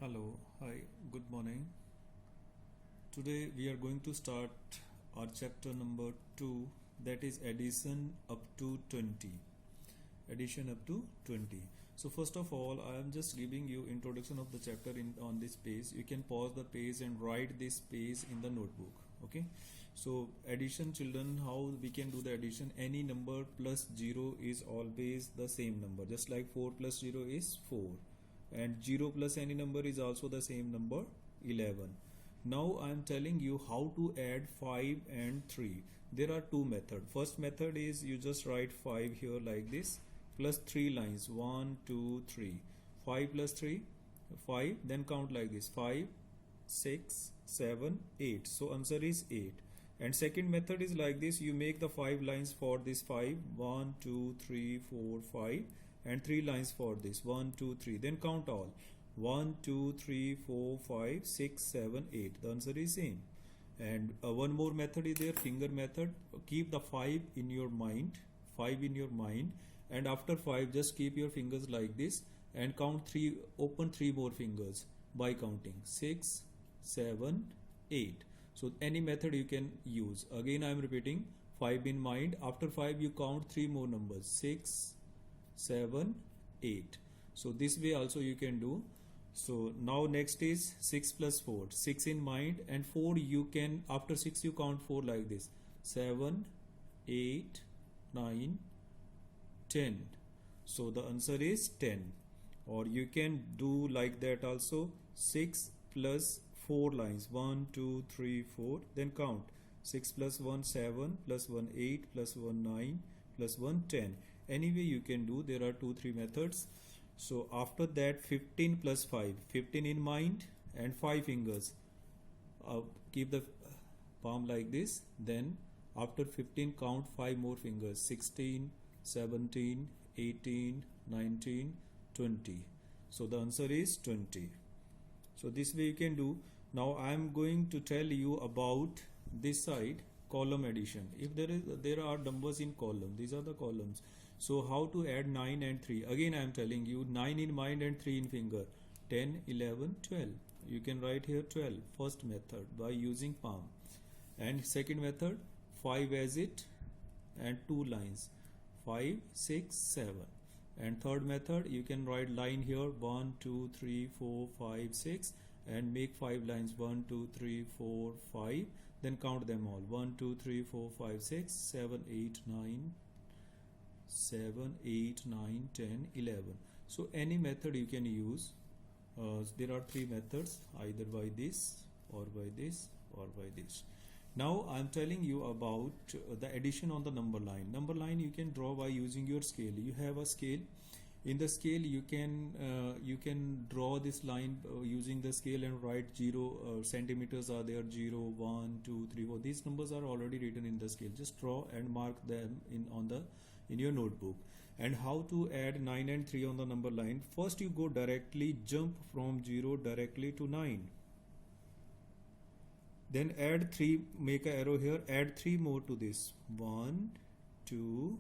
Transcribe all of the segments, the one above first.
Hello, hi, good morning. Today we are going to start our chapter number 2, that is addition up to 20. Addition up to 20. So first of all, I am just giving you introduction of the chapter on this page. You can pause the page and write this page in the notebook. Okay. So addition, children, how we can do the addition? Any number plus 0 is always the same number. Just like 4 plus 0 is 4. And 0 plus any number is also the same number, 11. Now I am telling you how to add 5 and 3. There are two methods. First method is you just write 5 here like this, plus 3 lines, 1 2 3. 5 plus 3, 5, then count like this, 5 6 7 8. So answer is 8. And second method is like this, you make the 5 lines for this 5, 1 2 3 4 5, and 3 lines for this, 1 2 3, then count all, 1 2 3 4 5 6 7 8. The answer is same. And one more method is there, finger method. Keep the 5 in your mind, and after 5 just keep your fingers like this and count 3, open 3 more fingers by counting 6 7 8. So any method you can use. Again I am repeating, 5 in mind, after 5 you count 3 more numbers, 6 7 8. So this way also you can do. So now next is 6 plus 4, 6 in mind, and 4 you can, after 6 you count 4 like this, 7 8 9 10. So the answer is 10. Or you can do like that also, 6 plus 4 lines, 1 2 3 4, then count 6 plus 1 7, plus 1 8, plus 1 9, plus 1 10. Anyway you can do, there are 2-3 methods. So after that 15 plus 5, 15 in mind and 5 fingers, keep the palm like this, then after 15 count 5 more fingers, 16 17 18 19 20. So the answer is 20. So this way you can do. Now I am going to tell you about this side, column addition. If there are numbers in column, these are the columns. So how to add 9 and 3? Again I am telling you, 9 in mind and 3 in finger, 10 11 12. You can write here 12, first method, by using palm. And second method, 5 as it and 2 lines, 5 6 7. And third method, you can write line here, 1 2 3 4 5 6, and make 5 lines, 1 2 3 4 5, then count them all, 1 2 3 4 5 6 7 8 9 10 11. So any method you can use. There are 3 methods, either by this or by this or by this. Now I am telling you about the addition on the number line. Number line you can draw by using your scale. You have a scale. In the scale you can draw this line using the scale and write 0 centimeters are there, 0 1 2 3 4. These numbers are already written in the scale. Just draw and mark them in your notebook. And how to add 9 and 3 on the number line? First you go directly, jump from 0 directly to 9. Then add 3, make an arrow here, add 3 more to this, 1 2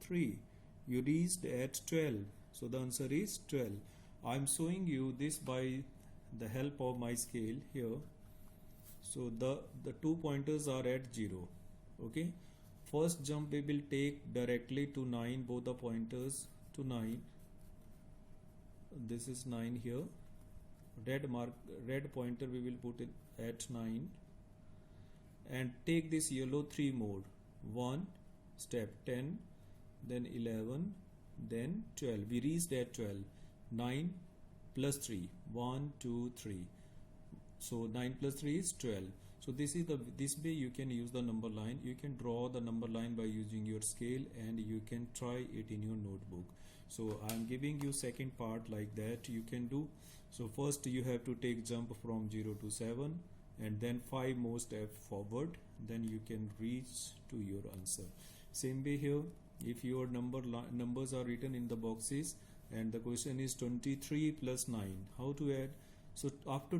3. You reached at 12. So the answer is 12. I am showing you this by the help of my scale here. So the 2 pointers are at 0. Okay. First jump we will take directly to 9, both the pointers to 9. This is 9 here. Red pointer we will put it at 9. And take this yellow 3 more, 1 step, 10, then 11, then 12. We reached at 12. 9 plus 3, 1 2 3. So 9 plus 3 is 12. So this way you can use the number line. You can draw the number line by using your scale, and you can try it in your notebook. So I am giving you second part like that you can do. So first you have to take jump from 0 to 7, and then 5 more steps forward, then you can reach to your answer. Same way here, if your numbers are written in the boxes and the question is 23 plus 9, how to add? So after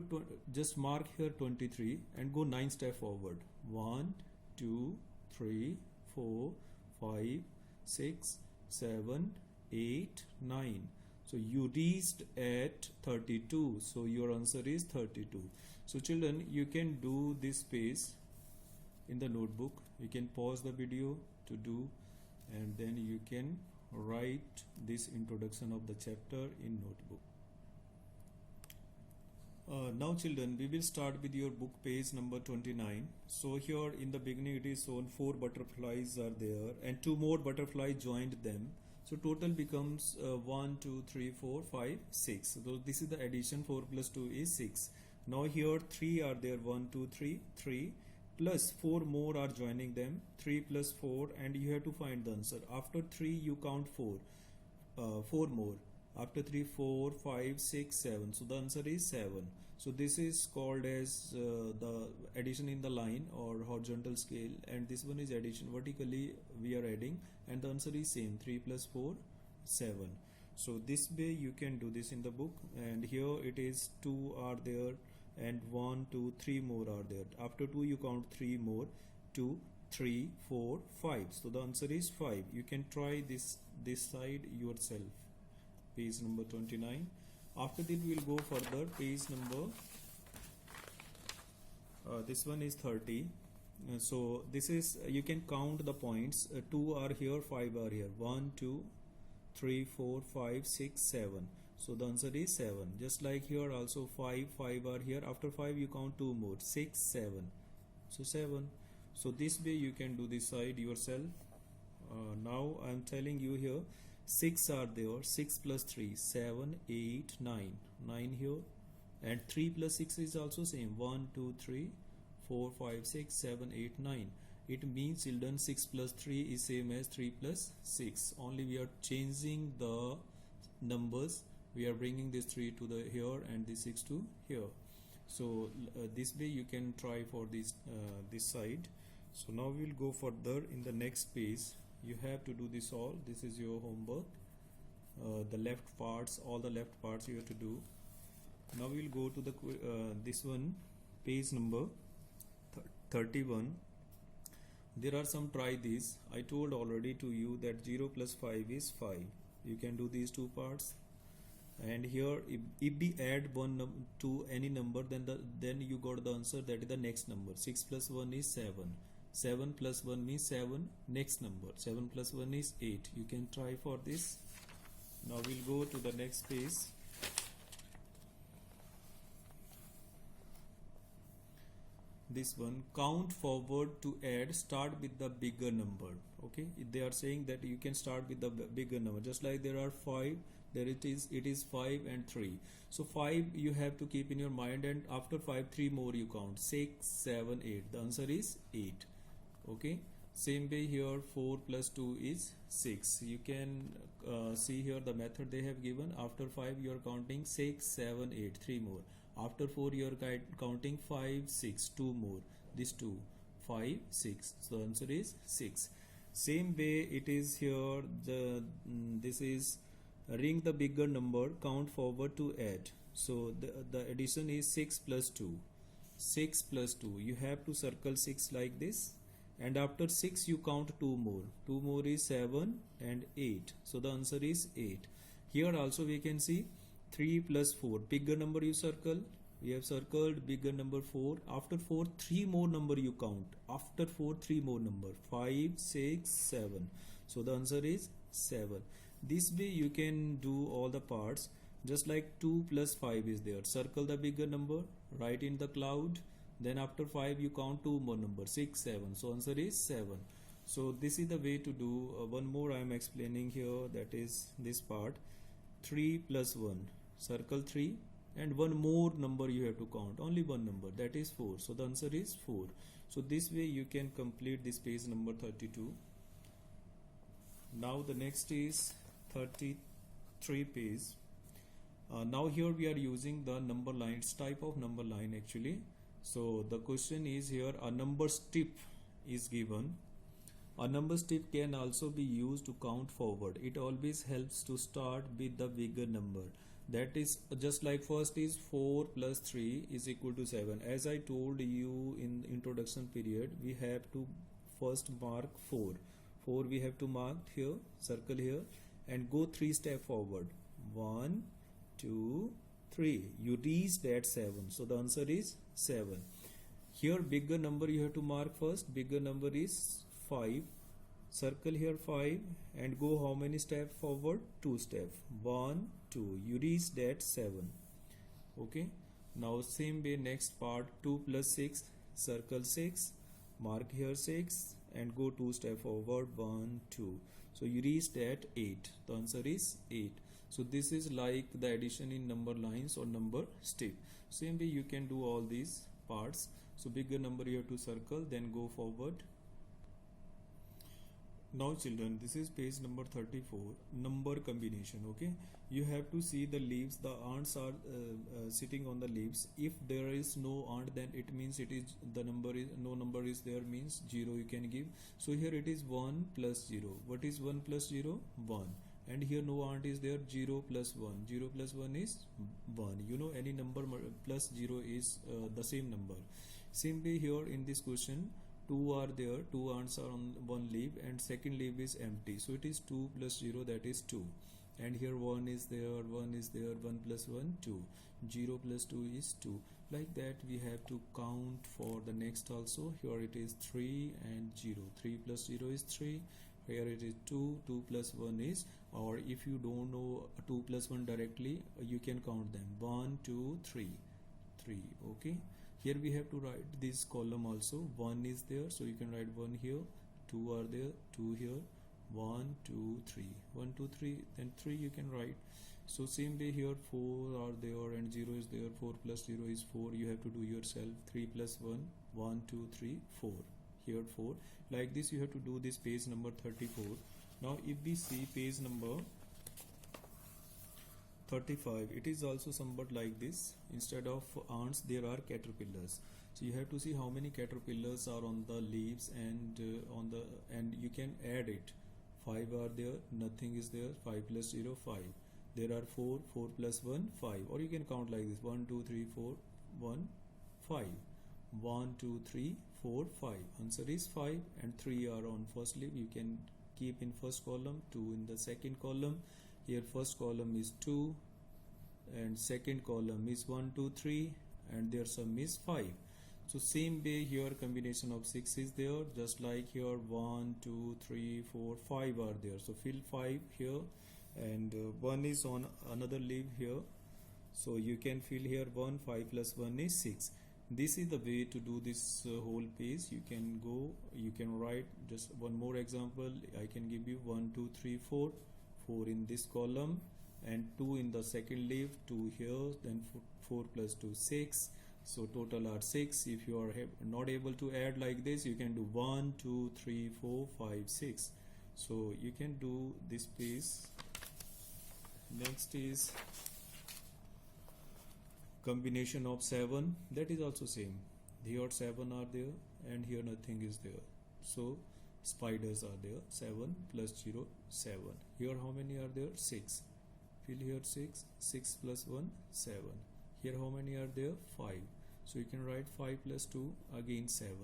just mark here 23 and go 9 steps forward, 1 2 3 4 5 6 7 8 9. So you reached at 32. So your answer is 32. So children, you can do this space in the notebook. You can pause the video to do, and then you can write this introduction of the chapter in notebook. Now children, we will start with your book page number 29. So here in the beginning it is shown 4 butterflies are there and 2 more butterflies joined them. So total becomes 1, 2, 3, 4, 5, 6. So this is the addition. 4 plus 2 is 6. Now here 3 are there. 1, 2, 3, 3 plus 4 more are joining them. 3 plus 4, and you have to find the answer. After 3 you count 4. 4 more. After 3, 4, 5, 6, 7. So the answer is 7. So this is called as the addition in the line or horizontal scale, and this one is addition vertically we are adding, and the answer is same. 3 plus 4, 7. So this way you can do this in the book, and here it is 2 are there and 1, 2, 3 more are there. After 2 you count 3 more. 2, 3, 4, 5. So the answer is 5. You can try this side yourself. Page number 29. After that we will go further. Page number this one is 30. So this is you can count the points. 2 are here, 5 are here. 1, 2, 3, 4, 5, 6, 7. So the answer is 7. Just like here also 5 are here. After 5 you count 2 more. 6, 7. So 7. So this way you can do this side yourself. Now I am telling you here 6 are there. 6 plus 3, 7, 8, 9. 9 here. And 3 plus 6 is also same. 1, 2, 3, 4, 5, 6, 7, 8, 9. It means children 6 plus 3 is same as 3 plus 6. Only we are changing the numbers. We are bringing this 3 to the here and this 6 to here. So this way you can try for this side. So now we will go further in the next page. You have to do this all. This is your homework. The left parts, all the left parts you have to do. Now we will go to the this one, page number 31. There are some try these. I told already to you that 0 plus 5 is 5. You can do these 2 parts. And here if we add one to any number, then you got the answer, that is the next number. 6 plus 1 is 7. 7 plus 1 means 7. Next number 7 plus 1 is 8. You can try for this. Now we'll go to the next page. This one, count forward to add, start with the bigger number. Okay, they are saying that you can start with the bigger number. Just like there are 5, there it is 5 and 3. So 5 you have to keep in your mind, and after 5 3 more you count. 6, 7, 8. The answer is 8. Okay, same way here 4 plus 2 is 6. You can see here the method they have given. After 5 you are counting 6, 7, 8. 3 more. After 4 you are counting 5, 6. 2 more. This 2, 5, 6. So the answer is 6. Same way it is here. This is ring the bigger number, count forward to add. So the addition is 6 plus 2. 6 plus 2. You have to circle 6 like this. And after 6 you count 2 more. 2 more is 7 and 8. So the answer is 8. Here also we can see 3 plus 4. Bigger number you circle. We have circled bigger number 4. After 4 3 more number you count. After 4 3 more number. 5, 6, 7. So the answer is 7. This way you can do all the parts. Just like 2 plus 5 is there. Circle the bigger number. Write in the cloud. Then after 5 you count 2 more number. 6, 7. So answer is 7. So this is the way to do. One more I am explaining here. That is this part. 3 plus 1. Circle 3. And one more number you have to count. Only one number. That is 4. So the answer is 4. So this way you can complete this page number 32. Now the next is 33 page. Now here we are using the number line. It's type of number line actually. So the question is here, a number strip is given. A number strip can also be used to count forward. It always helps to start with the bigger number. That is just like first is 4 plus 3 is equal to 7. As I told you in introduction period, we have to first mark 4. 4 we have to mark here, circle here, and go 3 steps forward. 1, 2, 3. You reached at 7. So the answer is 7. Here bigger number you have to mark first. Bigger number is 5. Circle here 5 and go how many steps forward? 2 steps. 1, 2. You reached at 7. Okay. Now same way next part, 2 plus 6. Circle 6. Mark here 6 and go 2 steps forward. 1, 2. So you reached at 8. The answer is 8. So this is like the addition in number lines or number step. Same way you can do all these parts. So bigger number you have to circle, then go forward. Now children, this is page number 34, number combination. Okay, you have to see the leaves. The ants are sitting on the leaves. If there is no ant, then it means it is the number is no number is there, means 0 you can give. So here it is 1 plus 0. What is 1 plus 0? 1. And here no ant is there. 0 plus 1. 0 plus 1 is 1. You know, any number plus 0 is the same number. Same way here in this question, 2 are there, 2 ants are on one leaf and second leaf is empty. So it is 2 plus 0, that is 2. And here 1 is there, 1 is there, 1 plus 1, 2. 0 plus 2 is 2. Like that we have to count for the next also. Here it is 3 and 0. 3 plus 0 is 3. Here it is 2, 2 plus 1 is, or if you don't know 2 plus 1 directly, you can count them. 1, 2, 3. 3. Okay. Here we have to write this column also. 1 is there, so you can write 1 here. 2 are there, 2 here. 1, 2, 3. 1, 2, 3, then 3 you can write. So same way here 4 are there and 0 is there. 4 plus 0 is 4. You have to do yourself. 3 plus 1, 1, 2, 3, 4. Here 4. Like this you have to do this page number 34. Now if we see page number 35, it is also somewhat like this. Instead of ants there are caterpillars. So you have to see how many caterpillars are on the leaves and and you can add it. 5 are there, nothing is there. 5 plus 0, 5. There are 4, 4 plus 1, 5. Or you can count like this: 1, 2, 3, 4, 1, 5. 1, 2, 3, 4, 5. Answer is 5 and 3 are on first leaf. You can keep in first column, 2 in the second column. Here first column is 2 and second column is 1, 2, 3 and their sum is 5. So same way here combination of 6 is there, just like here 1, 2, 3, 4, 5 are there. So fill 5 here and 1 is on another leaf here. So you can fill here 1, 5 plus 1 is 6. This is the way to do this whole page. You can go, you can write just one more example. I can give you 1, 2, 3, 4. 4 in this column and 2 in the second leaf, 2 here, then 4 plus 2, 6. So total are 6. If you are not able to add like this, you can do 1, 2, 3, 4, 5, 6. So you can do this piece. Next is combination of 7. That is also same. Here 7 are there and here nothing is there. So spiders are there. 7 plus 0, 7. Here how many are there? 6. Fill here 6. 6 plus 1, 7. Here how many are there? 5. So you can write 5 plus 2, again 7.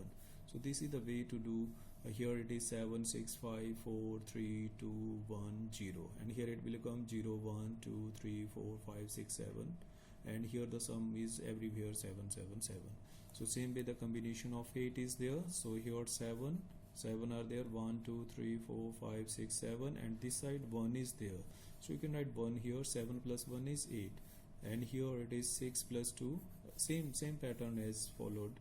So this is the way to do. Here it is 7, 6, 5, 4, 3, 2, 1, 0. And here it will come 0, 1, 2, 3, 4, 5, 6, 7. And here the sum is everywhere 7, 7, 7. So same way the combination of 8 is there. So here 7 are there. 1, 2, 3, 4, 5, 6, 7. And this side 1 is there. So you can write 1 here. 7 plus 1 is 8. And here it is 6 plus 2. Same pattern as followed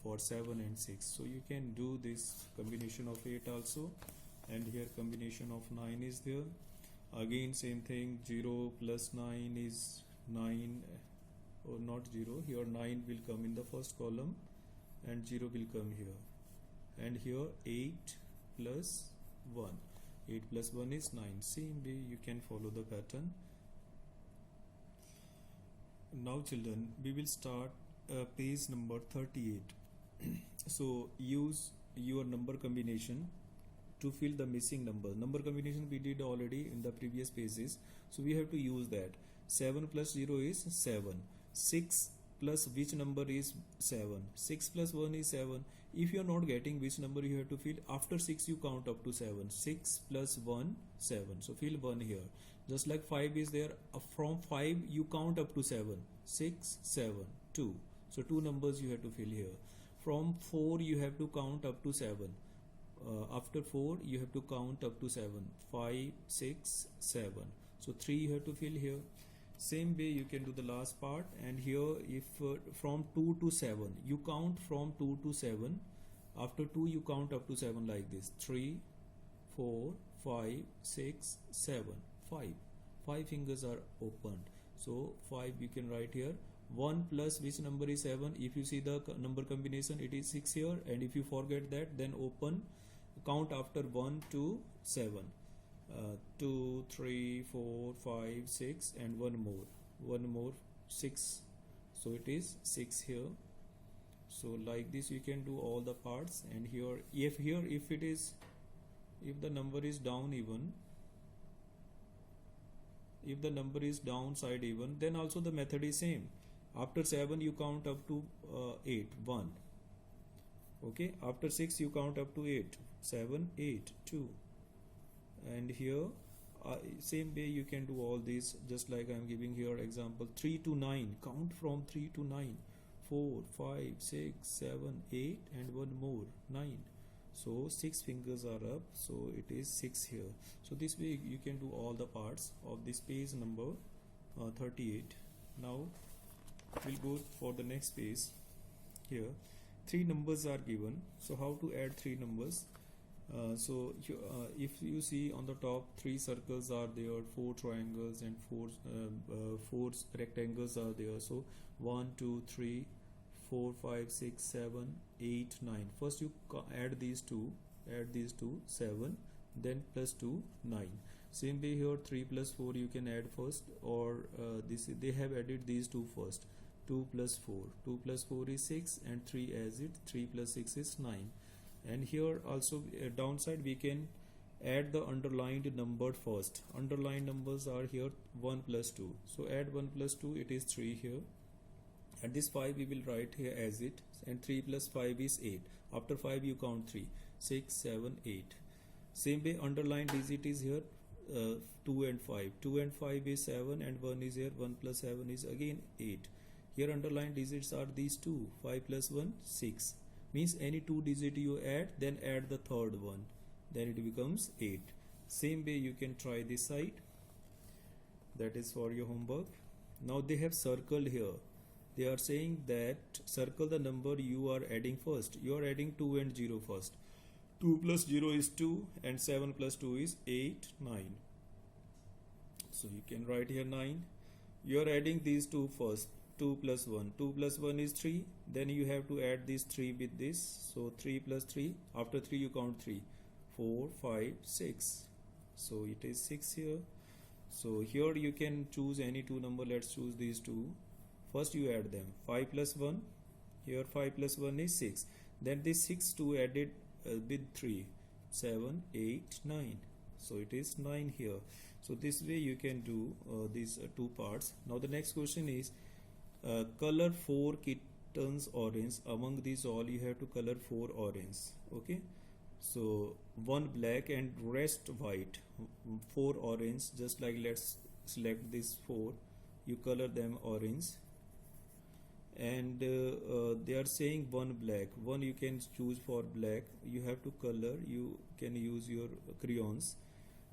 for 7 and 6. So you can do this combination of 8 also. And here combination of 9 is there. Again same thing. 0 plus 9 is 9, or not 0. Here 9 will come in the first column and 0 will come here. And here 8 plus 1. 8 plus 1 is 9. Same way you can follow the pattern. Now children, we will start page number 38. So use your number combination to fill the missing number. Number combination we did already in the previous pages. So we have to use that. 7 plus 0 is 7. 6 plus which number is 7? 6 plus 1 is 7. If you are not getting which number, you have to fill after 6, you count up to 7. 6 plus 1, 7. So fill 1 here. Just like 5 is there, from 5 you count up to 7. 6, 7, 2. So 2 numbers you have to fill here. From 4 you have to count up to 7. After 4 you have to count up to 7. 5, 6, 7. So 3 you have to fill here. Same way you can do the last part, and here if from 2 to 7 you count from 2 to 7. After 2 you count up to 7 like this. 3, 4, 5, 6, 7. 5 fingers are opened. So 5 you can write here. 1 plus which number is 7? If you see the number combination, it is 6 here, and if you forget that, then open, count after 1 to 7. 2, 3, 4, 5, 6, and one more 6. So it is 6 here. So like this you can do all the parts. And here if the number is down even, if the number is downside even, then also the method is same. After 7 you count up to 8, 1. Okay, after 6 you count up to 8, 7, 8, 2. And here same way you can do all these, just like I am giving here example. 3 to 9, count from 3 to 9. 4, 5, 6, 7, 8, and one more, 9. So 6 fingers are up, so it is 6 here. So this way you can do all the parts of this page number 38. Now we'll go for the next page. Here 3 numbers are given. So how to add 3 numbers? If you see on the top, 3 circles are there, 4 triangles, and 4 rectangles are there. So 1, 2, 3, 4, 5, 6, 7, 8, 9. First you add these two, 7, then plus 2, 9. Same way here, 3 plus 4 you can add first, or they have added these two first. 2 plus 4, 2 plus 4 is 6, and 3 as it, 3 plus 6 is 9. And here also downside we can add the underlined number first. Underlined numbers are here 1 plus 2. So add 1 plus 2, it is 3 here. And this 5 we will write here as it, and 3 plus 5 is 8. After 5 you count 3, 6, 7, 8. Same way underlined digit is here 2 and 5. 2 and 5 is 7, and 1 is here. 1 plus 7 is again 8. Here underlined digits are these two. 5 plus 1, 6. Means any 2 digit you add, then add the third one, then it becomes 8. Same way you can try this side. That is for your homework. Now they have circled here. They are saying that circle the number you are adding first. You are adding 2 and 0 first. 2 plus 0 is 2, and 7 plus 2 is 8, 9. So you can write here 9. You are adding these two first. 2 plus 1. 2 plus 1 is 3. Then you have to add this 3 with this. So 3 plus 3. After 3 you count 3. 4, 5, 6. So it is 6 here. So here you can choose any two number. Let's choose these two. First you add them. 5 plus 1. Here 5 plus 1 is 6. Then this 6 to added with 3. 7, 8, 9. So it is 9 here. So this way you can do these two parts. Now the next question is, color 4 kittens orange. Among these all you have to color 4 orange. Okay, so 1 black and rest white. 4 orange, just like let's select this 4, you color them orange. And they are saying 1 black, 1 you can choose for black. You have to color, you can use your crayons.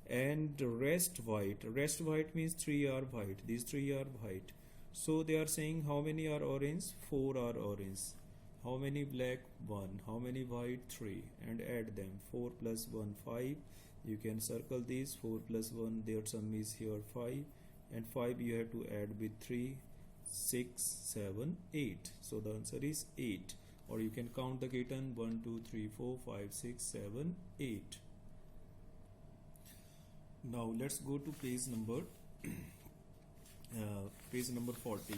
And rest white means 3 are white, these 3 are white. So they are saying how many are orange? 4 are orange. How many black? 1. How many white? 3. And add them. 4 plus 1, 5. You can circle these. 4 plus 1, their sum is here 5. And 5 you have to add with 3. 6, 7, 8. So the answer is 8. Or you can count the kitten. 1, 2, 3, 4, 5, 6, 7, 8. Now let's go to page number 40.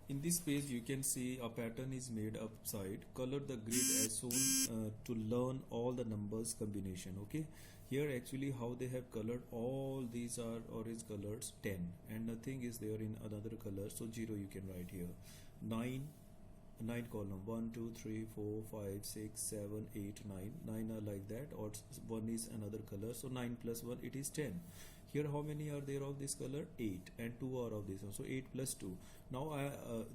In this page you can see a pattern is made upside. Color the grid as shown to learn all the numbers combination. Okay, here actually how they have colored, all these are orange colors, 10, and nothing is there in another color, so 0 you can write here. 9 column, 1, 2, 3, 4, 5, 6, 7, 8, 9 are like that, or 1 is another color, so 9 plus 1 it is 10. Here how many are there of this color? 8, and 2 are of this one, so 8 plus 2. Now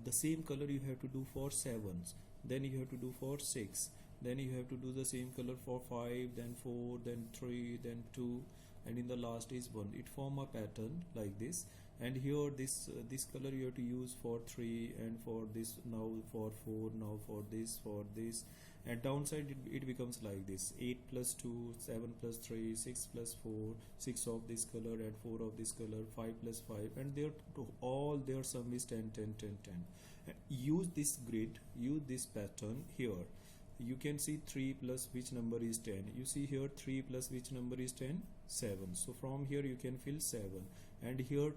the same color you have to do for 7s, then you have to do for 6, then you have to do the same color for 5, then 4, then 3, then 2, and in the last is 1. It form a pattern like this. And here this color you have to use for 3, and for this, now for 4, now for this, and downside it becomes like this: 8 plus 2, 7 plus 3, 6 plus 4, 6 of this color and 4 of this color, 5 plus 5, and all their sum is 10, 10, 10, 10. Use this grid, use this pattern here. You can see 3 plus which number is 10. You see here 3 plus which number is 10? 7. So from here you can fill 7. And here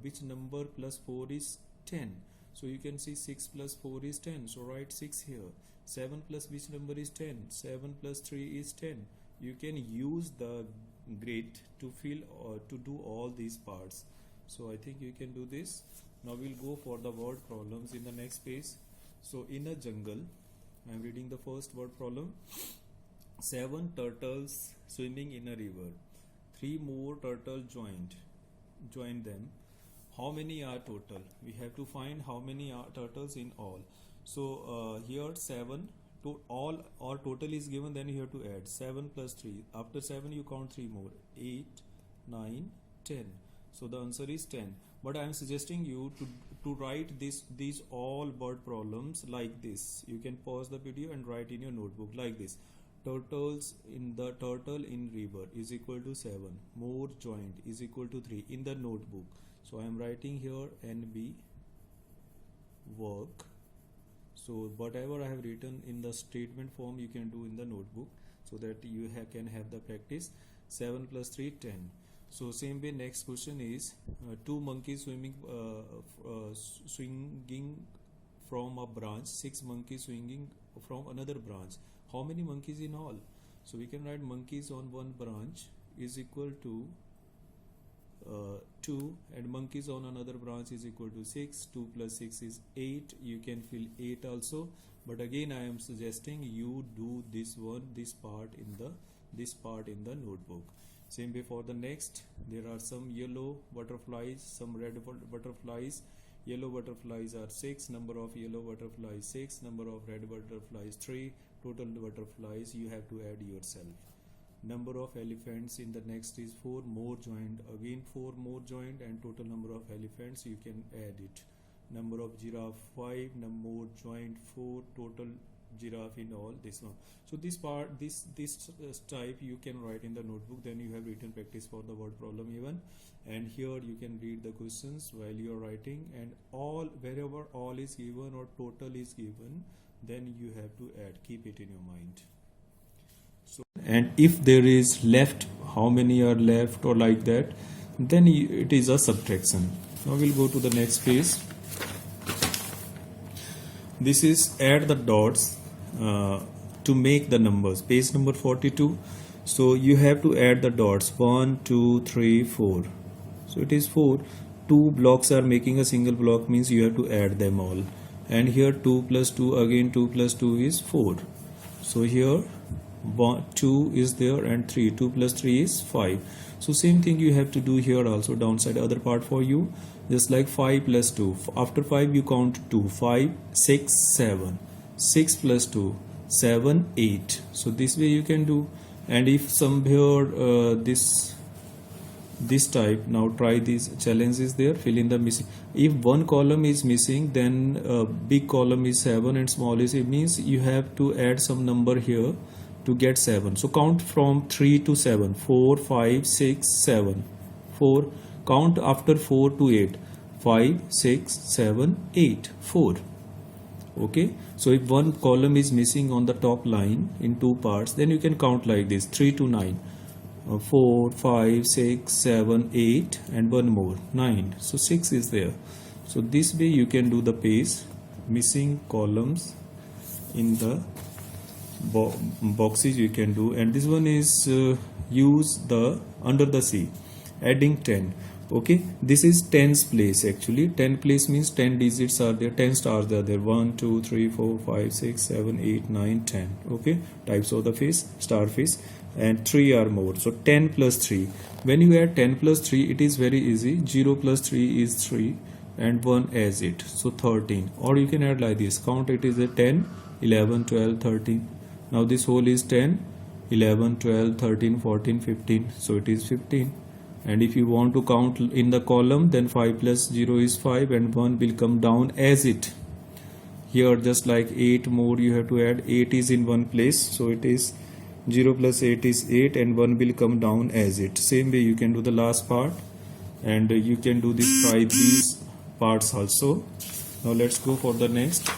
which number plus 4 is 10? So you can see 6 plus 4 is 10. So write 6 here. 7 plus which number is 10? 7 plus 3 is 10. You can use the grid to fill or to do all these parts. So I think you can do this. Now we'll go for the word problems in the next page. So in a jungle, I am reading the first word problem. 7 turtles swimming in a river. 3 more turtles joined them. How many are total? We have to find how many are turtles in all. So here 7 to all, or total is given, then you have to add 7 plus 3. After 7 you count 3 more: 8, 9, 10. So the answer is 10. But I am suggesting you to write these all word problems like this. You can pause the video and write in your notebook like this: turtles in the turtle in river is equal to 7. More joined is equal to 3 in the notebook. So I am writing here NB work. So whatever I have written in the statement form you can do in the notebook, so that you can have the practice. 7 plus 3, 10. So same way, next question is 2 monkeys swinging from a branch, 6 monkeys swinging from another branch. How many monkeys in all? So we can write monkeys on one branch is equal to 2, and monkeys on another branch is equal to 6. 2 plus 6 is 8. You can fill 8 also, but again I am suggesting you do this part in the notebook. Same way for the next, there are some yellow butterflies, some red butterflies. Yellow butterflies are 6, number of yellow butterflies 6, number of red butterflies 3, total butterflies you have to add yourself. Number of elephants in the next is 4, more joined, again 4 more joined, and total number of elephants you can add it. Number of giraffe 5, more joined 4, total giraffe in all this one. So this part, this type you can write in the notebook, then you have written practice for the word problem even. And here you can read the questions while you are writing, and all, wherever all is given or total is given, then you have to add, keep it in your mind. So, and if there is left, how many are left or like that, then it is a subtraction. Now we'll go to the next page. This is add the dots to make the numbers, page number 42. So you have to add the dots, 1, 2, 3, 4. So it is 4. 2 blocks are making a single block, means you have to add them all. And here 2 plus 2, again 2 plus 2 is 4. So here 2 is there, and 3, 2 plus 3 is 5. So same thing you have to do here also, downside other part for you, just like 5 plus 2. After 5 you count 2, 5, 6, 7. 6 plus 2, 7, 8. So this way you can do. And if somewhere this type, now try these challenges there, fill in the missing. If one column is missing, then big column is 7 and small is, it means you have to add some number here to get 7. So count from 3 to 7, 4, 5, 6, 7, 4. Count after 4 to 8, 5, 6, 7, 8, 4. Okay, so if one column is missing on the top line in 2 parts, then you can count like this: 3 to 9, 4, 5, 6, 7, 8, and one more, 9. So 6 is there. So this way you can do the page, missing columns in the boxes you can do. And this one is use the under the sea, adding 10. Okay, this is tens place actually. 10 place means 10 digits are there, 10 stars are there, 1, 2, 3, 4, 5, 6, 7, 8, 9, 10. Okay, types of the face, star face. and 3 are more. So 10 plus 3. When you add 10 plus 3, it is very easy. 0 plus 3 is 3 and 1 as it. So 13. Or you can add like this. Count it is a 10, 11, 12, 13. Now this whole is 10, 11, 12, 13, 14, 15. So it is 15. And if you want to count in the column, then 5 plus 0 is 5 and 1 will come down as it. Here just like 8 more you have to add. 8 is in one place, so it is 0 plus 8 is 8 and 1 will come down as it. Same way you can do the last part, and you can do this, try these parts also. Now let's go for the next.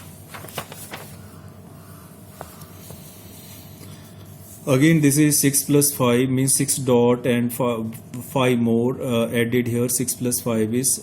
Again this is 6 plus 5 means 6 dot and 5 more added here. 6 plus 5 is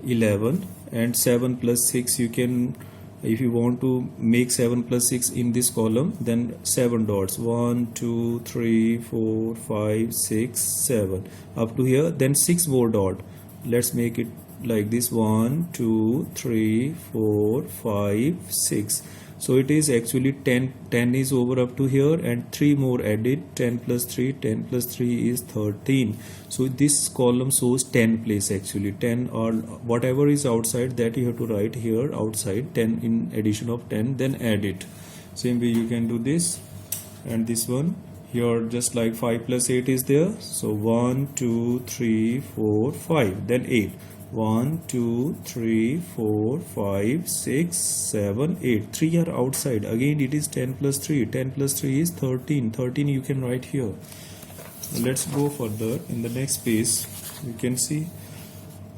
11 and 7 plus 6 you can, if you want to make 7 plus 6 in this column, then 7 dots, 1 2 3 4 5 6 7 up to here, then 6 more dot. Let's make it like this, 1 2 3 4 5 6. So it is actually 10 is over up to here and 3 more added. 10 plus 3, 10 plus 3 is 13. So this column shows 10 place actually. 10 or whatever is outside, that you have to write here outside 10 in addition of 10, then add it. Same way you can do this. And this one here just like 5 plus 8 is there. So 1 2 3 4 5, then 8. 1 2 3 4 5 6 7 8. 3 are outside. Again it is 10 plus 3. 10 plus 3 is 13. 13 you can write here. Let's go further. In the next page you can see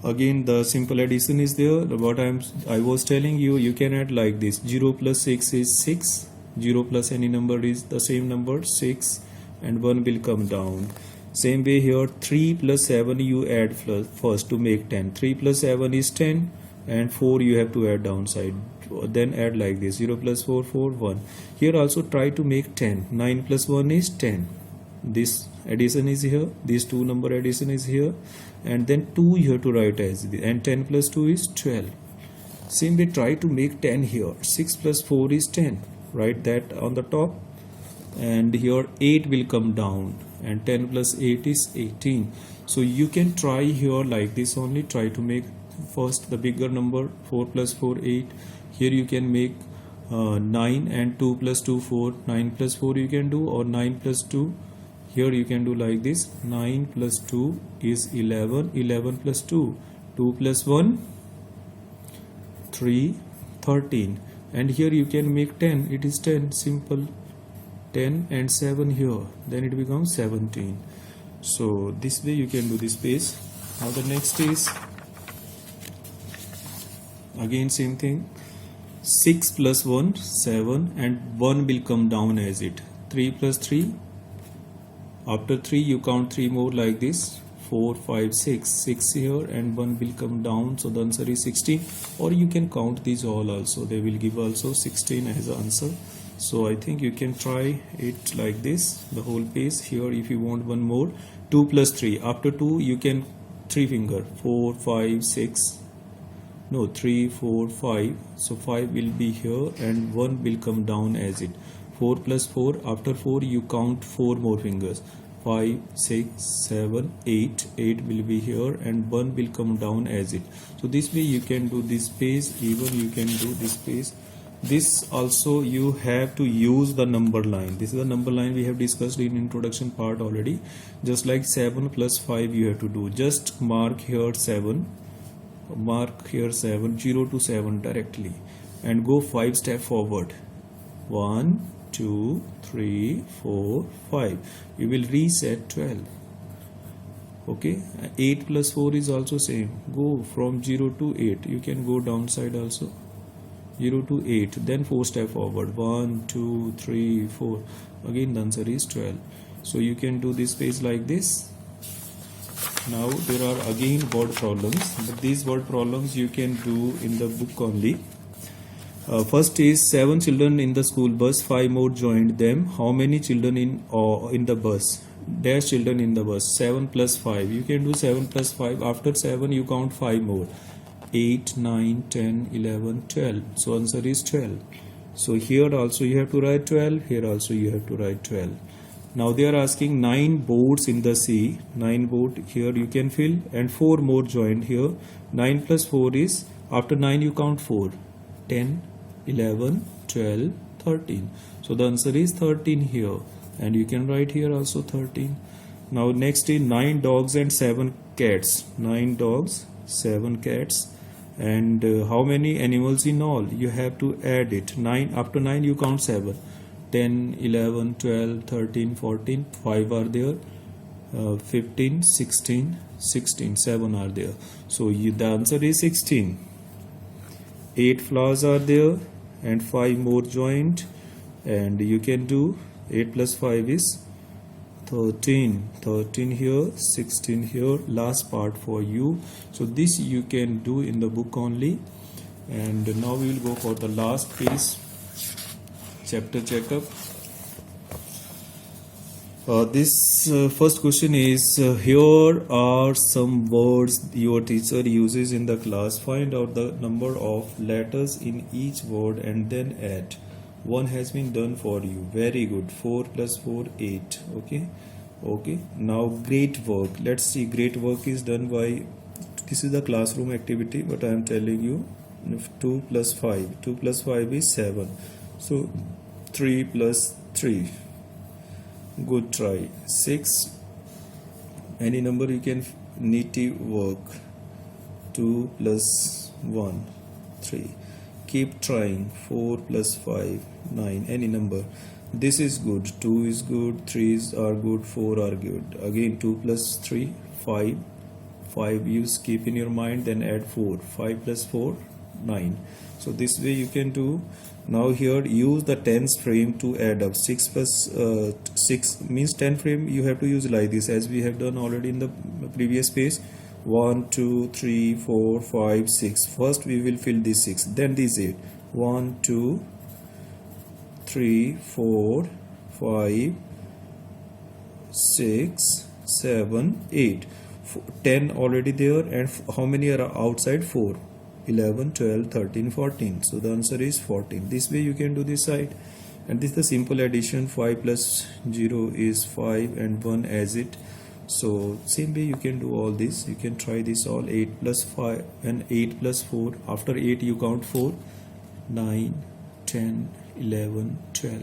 again the simple addition is there. What I was telling you, you can add like this. 0 plus 6 is 6. 0 plus any number is the same number, 6, and 1 will come down. Same way here, 3 plus 7 you add first to make 10. 3 plus 7 is 10 and 4 you have to add downside. Then add like this, 0 plus 4, 4, 1. Here also try to make 10. 9 plus 1 is 10. This addition is here, this 2 number addition is here, and then 2 you have to write as this, and 10 plus 2 is 12. Same way try to make 10 here. 6 plus 4 is 10. Write that on the top, and here 8 will come down, and 10 plus 8 is 18. So you can try here like this only. Try to make first the bigger number, 4 plus 4 8. Here you can make 9 and 2 plus 2 4. 9 plus 4 you can do, or 9 plus 2. Here you can do like this. 9 plus 2 is 11. 11 plus 2. 2 plus 1 3 13. And here you can make 10. It is 10, simple. 10 and 7 here, then it becomes 17. So this way you can do this page. Now the next is again same thing. 6 plus 1 7 and 1 will come down as it. 3 plus 3, after 3 you count 3 more like this. 4 5 6, 6 here and 1 will come down, so the answer is 16. Or you can count these all also, they will give also 16 as the answer. So I think you can try it like this, the whole page. Here if you want one more, 2 plus 3, after 2 you can 3 finger, 4 5 6, no 3 4 5, so 5 will be here and 1 will come down as it. 4 plus 4, after 4 you count 4 more fingers, 5 6 7 8, 8 will be here and 1 will come down as it. So this way you can do this page, even you can do this page. This also you have to use the number line. This is the number line we have discussed in introduction part already. Just like 7 plus 5 you have to do. Just mark here 7. Mark here 7, 0 to 7 directly. And go 5 steps forward. 1, 2, 3, 4, 5. You will reach at 12. Okay. 8 plus 4 is also same. Go from 0 to 8. You can go downside also. 0 to 8, then 4 step forward, 1 2 3 4, again the answer is 12. So you can do this page like this. Now there are again word problems, but these word problems you can do in the book only. First is 7 children in the school bus, 5 more joined them. How many children in the bus? Dash children in the bus. 7 plus 5, you can do 7 plus 5. After 7 you count 5 more, 8 9 10 11 12. So answer is 12. So here also you have to write 12, here also you have to write 12. Now they are asking 9 boats in the sea. 9 boat here you can fill, and 4 more joined here. 9 plus 4 is, after 9 you count 4. 10, 11, 12, 13. So the answer is 13 here, and you can write here also 13. Now next is 9 dogs and 7 cats. 9 dogs, 7 cats. And how many animals in all? You have to add it. 9, after 9 you count 7. 10, 11, 12, 13, 14, 5 are there, 15, 16, 16, 7 are there. So the answer is 16. 8 flowers are there and 5 more joined, and you can do 8 plus 5 is 13. 13 here, 16 here, last part for you. So this you can do in the book only. And now we will go for the last piece, chapter checkup. This first question is, here are some words your teacher uses in the class. Find out the number of letters in each word and then add. One has been done for you. Very good. 4 plus 4, 8. Okay. Now great work. Let's see. Great work is done by, this is the classroom activity, but I am telling you 2 plus 5. 2 plus 5 is 7. So 3 plus 3. Good try. 6. Any number you can neatly work. 2 plus 1, 3. Keep trying. 4 plus 5, 9. Any number. This is good. 2 is good. 3 are good. 4 are good. Again 2 plus 3, 5. 5 you keep in your mind, then add 4. 5 plus 4, 9. So this way you can do. Now here use the tens frame to add up. 6 plus 6 means 10 frame you have to use like this, as we have done already in the previous page. 1, 2, 3, 4, 5, 6. First we will fill this 6, then this 8. 1, 2, 3, 4, 5, 6, 7, 8. 10 already there, and how many are outside? 4. 11, 12, 13, 14. So the answer is 14. This way you can do this side. And this is the simple addition. 5 plus 0 is 5 and 1 as it. So same way you can do all this. You can try this all. 8 plus 5 and 8 plus 4. After 8 you count 4. 9, 10, 11, 12.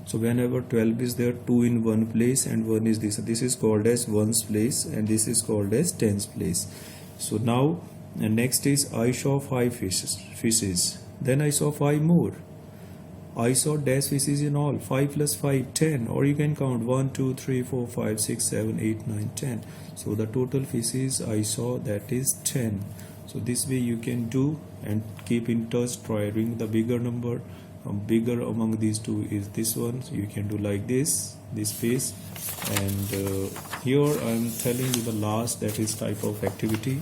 So whenever 12 is there, 2 in one place and 1 is this. This is called as ones place, and this is called as tens place. So now, and next is, I saw 5 fishes. Then I saw 5 more. I saw dash fishes in all. 5 plus 5, 10. Or you can count 1, 2, 3, 4, 5, 6, 7, 8, 9, 10. So the total fishes I saw, that is 10. So this way you can do, and keep in touch. Try ring the bigger number. Bigger among these two is this one. So you can do like this piece. And here I am telling you the last, that is type of activity.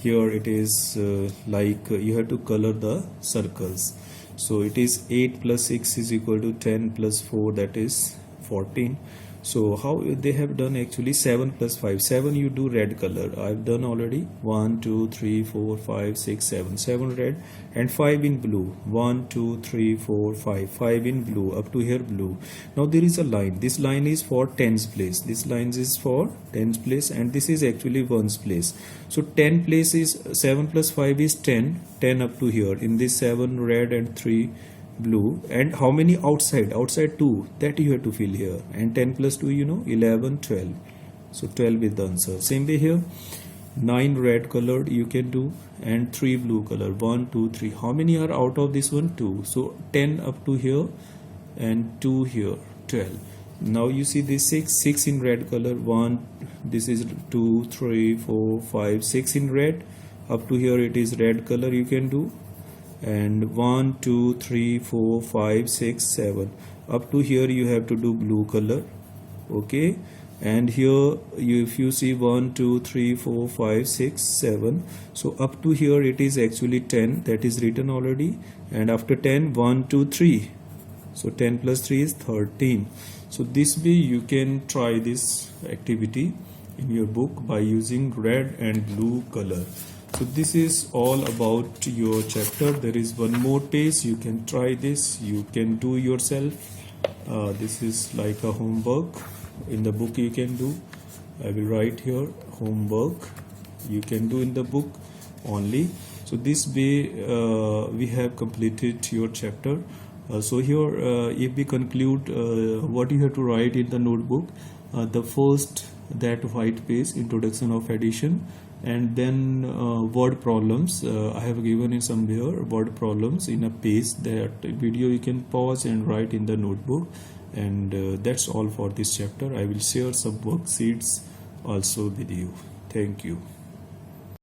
Here it is you have to color the circles. So it is 8 plus 6 is equal to 10 plus 4, that is 14. So how they have done, actually 7 plus 5. 7 you do red color. I've done already. 1, 2, 3, 4, 5, 6, 7. 7 red and 5 in blue. 1, 2, 3, 4, 5. 5 in blue. Up to here blue. Now there is a line. This line is for tens place. This line is for tens place, and this is actually ones place. So 10 place is 7 plus 5 is 10. 10 up to here. In this 7 red and 3 blue. And how many outside? Outside 2. That you have to fill here. And 10 plus 2 you know, 11, 12. So 12 is the answer. Same way here. 9 red colored you can do, and 3 blue color. 1, 2, 3. How many are out of this one? 2. So 10 up to here and 2 here. 12. Now you see this 6 in red color. 1, this is 2, 3, 4, 5, 6 in red. Up to here it is red color you can do. And 1, 2, 3, 4, 5, 6, 7. Up to here you have to do blue color. Okay. And here if you see 1, 2, 3, 4, 5, 6, 7. So up to here it is actually 10. That is written already. And after 10, 1, 2, 3. So 10 plus 3 is 13. So this way you can try this activity in your book by using red and blue color. So this is all about your chapter. There is one more page. You can try this. You can do yourself. This is like a homework. In the book you can do. I will write here homework. You can do in the book only. So this way we have completed your chapter. So here if we conclude what you have to write in the notebook, the first that white page, introduction of addition, and then word problems. I have given it somewhere, word problems in a page. That video you can pause and write in the notebook, and that's all for this chapter. I will share some worksheets also with you. Thank you.